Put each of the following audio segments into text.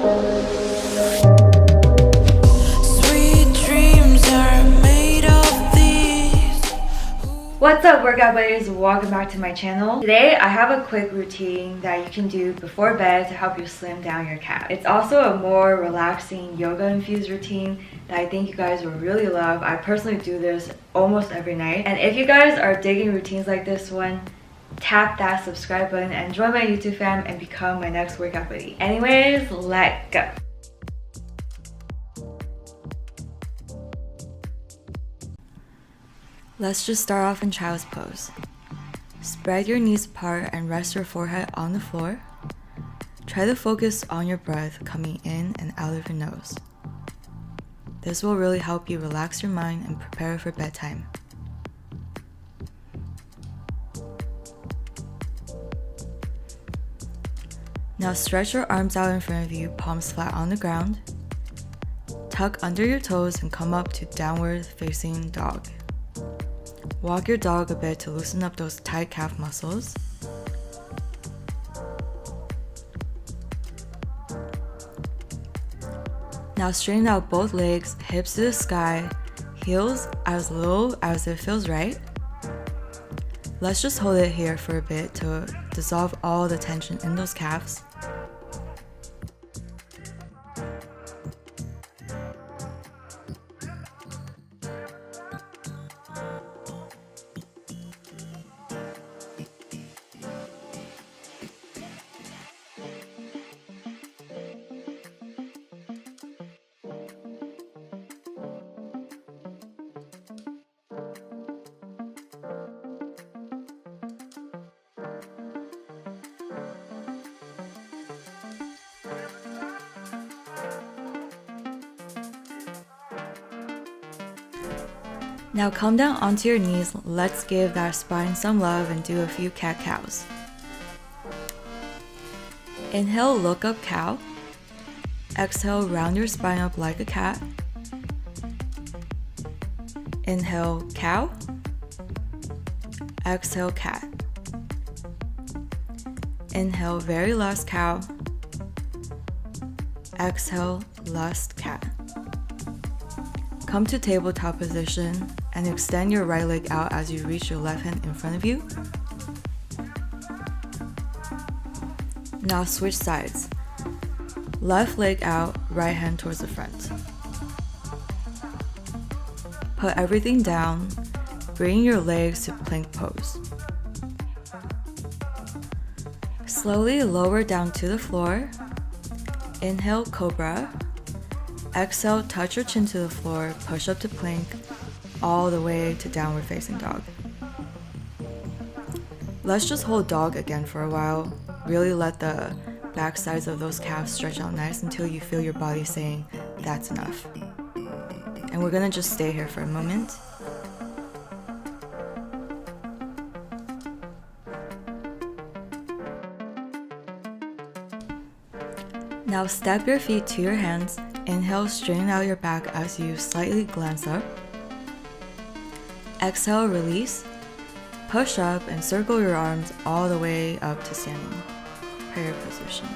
What's up workout buddies, welcome back to my channel. Today I have a quick routine that you can do before bed to help you slim down your calf. It's also a more relaxing yoga infused routine that I think you guys will really love. I personally do this almost every night, and if you guys are digging routines like this one, tap that subscribe button and join my YouTube fam and become my next workout buddy. Anyways, let's go. Let's just start off in child's pose. Spread your knees apart and rest your forehead on the floor. Try to focus on your breath coming in and out of your nose. This will really help you relax your mind and prepare for bedtime. Now stretch your arms out in front of you, palms flat on the ground. Tuck under your toes and come up to downward facing dog. Walk your dog a bit to loosen up those tight calf muscles. Now straighten out both legs, hips to the sky, heels as low as it feels right. Let's just hold it here for a bit to dissolve all the tension in those calves. Now come down onto your knees. Let's give that spine some love and do a few cat-cows. Inhale, look up, cow. Exhale, round your spine up like a cat. Inhale, cow. Exhale, cat. Inhale, very last cow. Exhale, last cat. Come to tabletop position and extend your right leg out as you reach your left hand in front of you. Now switch sides. Left leg out, right hand towards the front. Put everything down, bring your legs to plank pose. Slowly lower down to the floor. Inhale, cobra. Exhale, touch your chin to the floor, push up to plank, all the way to downward facing dog. Let's just hold dog again for a while. Really let the back sides of those calves stretch out nice until you feel your body saying, that's enough. And we're gonna just stay here for a moment. Now step your feet to your hands. Inhale, straighten out your back as you slightly glance up. Exhale, release. Push up and circle your arms all the way up to standing prayer position.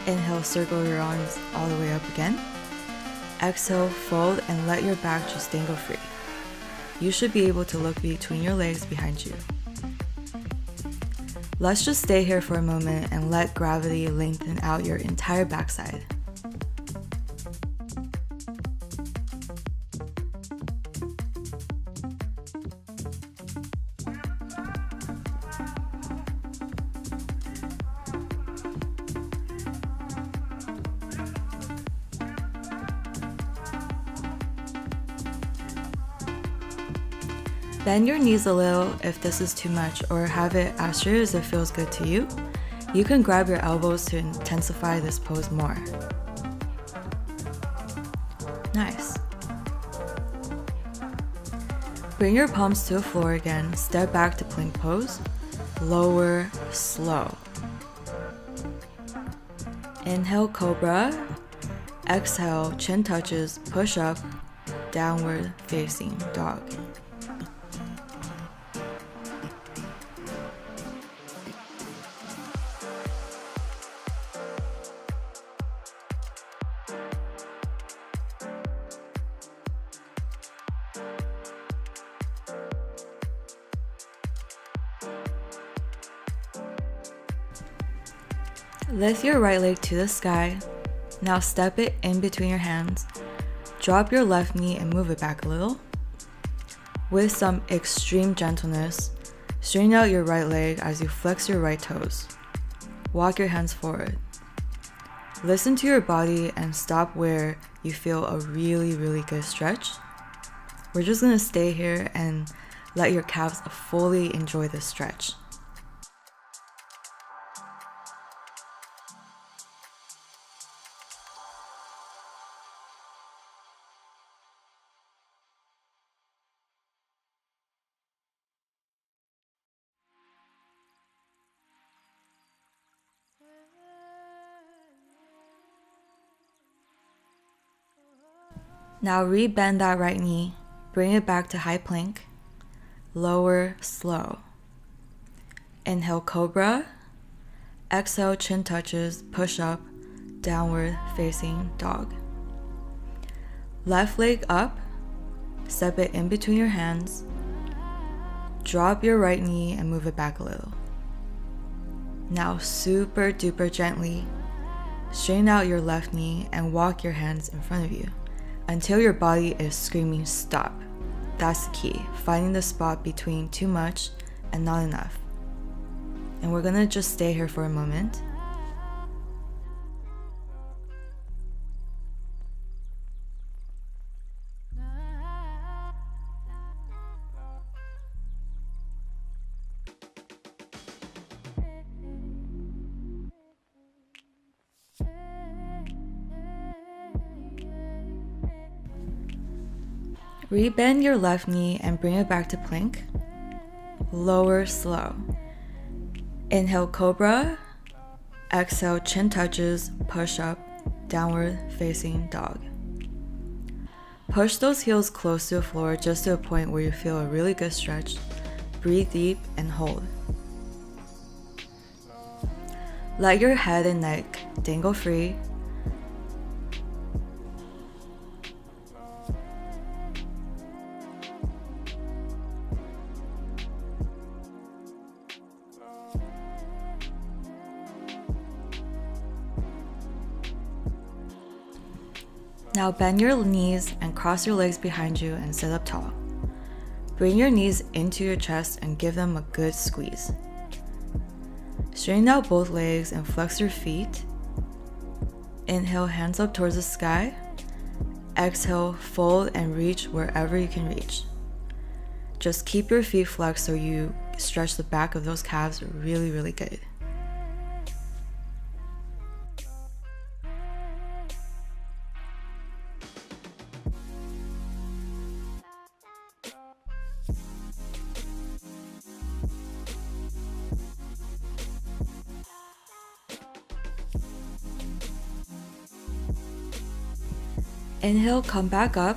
Inhale, circle your arms all the way up again. Exhale, fold and let your back just dangle free. You should be able to look between your legs behind you. Let's just stay here for a moment and let gravity lengthen out your entire backside. Bend your knees a little if this is too much, or have it as straight as it feels good to you. You can grab your elbows to intensify this pose more. Nice. Bring your palms to the floor again, step back to plank pose, lower, slow. Inhale, cobra. Exhale, chin touches, push up, downward facing dog. Lift your right leg to the sky. Now step it in between your hands. Drop your left knee and move it back a little. With some extreme gentleness, straighten out your right leg as you flex your right toes. Walk your hands forward. Listen to your body and stop where you feel a really good stretch. We're just gonna stay here and let your calves fully enjoy this stretch. Now re-bend that right knee, bring it back to high plank, lower slow. Inhale cobra, exhale chin touches, push up, downward facing dog. Left leg up, step it in between your hands, drop your right knee and move it back a little. Now super duper gently, straighten out your left knee and walk your hands in front of you until your body is screaming stop. That's the key, finding the spot between too much and not enough. And we're gonna just stay here for a moment. Re-bend your left knee and bring it back to plank. Lower slow. Inhale cobra, exhale chin touches, push up, downward facing dog. Push those heels close to the floor just to a point where you feel a really good stretch. Breathe deep and hold. Let your head and neck dangle free. Now bend your knees and cross your legs behind you and sit up tall. Bring your knees into your chest and give them a good squeeze. Straighten out both legs and flex your feet. Inhale, hands up towards the sky. Exhale, fold and reach wherever you can reach. Just keep your feet flexed so you stretch the back of those calves really good. Inhale, come back up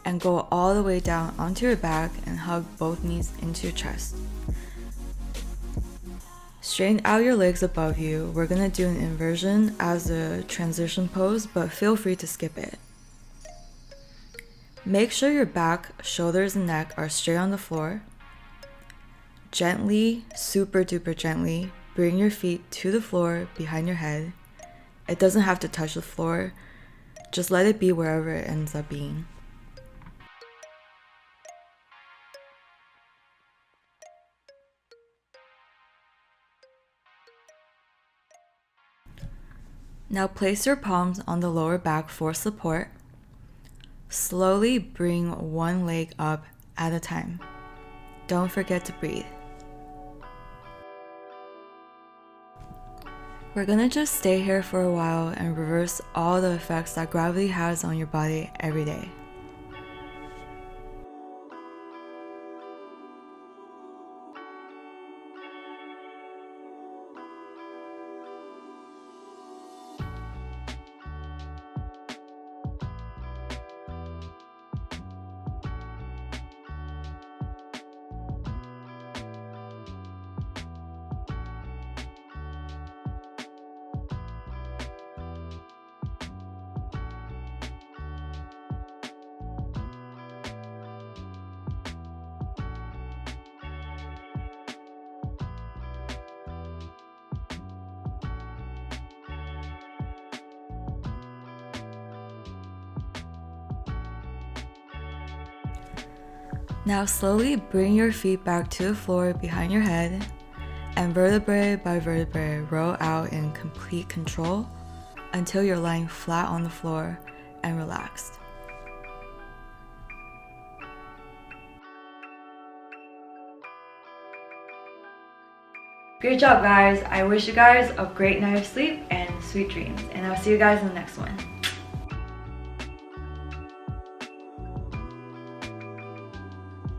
and go all the way down onto your back and hug both knees into your chest. Straighten out your legs above you. We're gonna do an inversion as a transition pose, but feel free to skip it. Make sure your back, shoulders, and neck are straight on the floor. Gently, super duper gently, bring your feet to the floor behind your head. It doesn't have to touch the floor. Just let it be wherever it ends up being. Now place your palms on the lower back for support. Slowly bring one leg up at a time. Don't forget to breathe. We're gonna just stay here for a while and reverse all the effects that gravity has on your body every day. Now slowly bring your feet back to the floor behind your head and vertebrae by vertebrae roll out in complete control until you're lying flat on the floor and relaxed. Great job guys! I wish you guys a great night of sleep and sweet dreams, and I'll see you guys in the next one.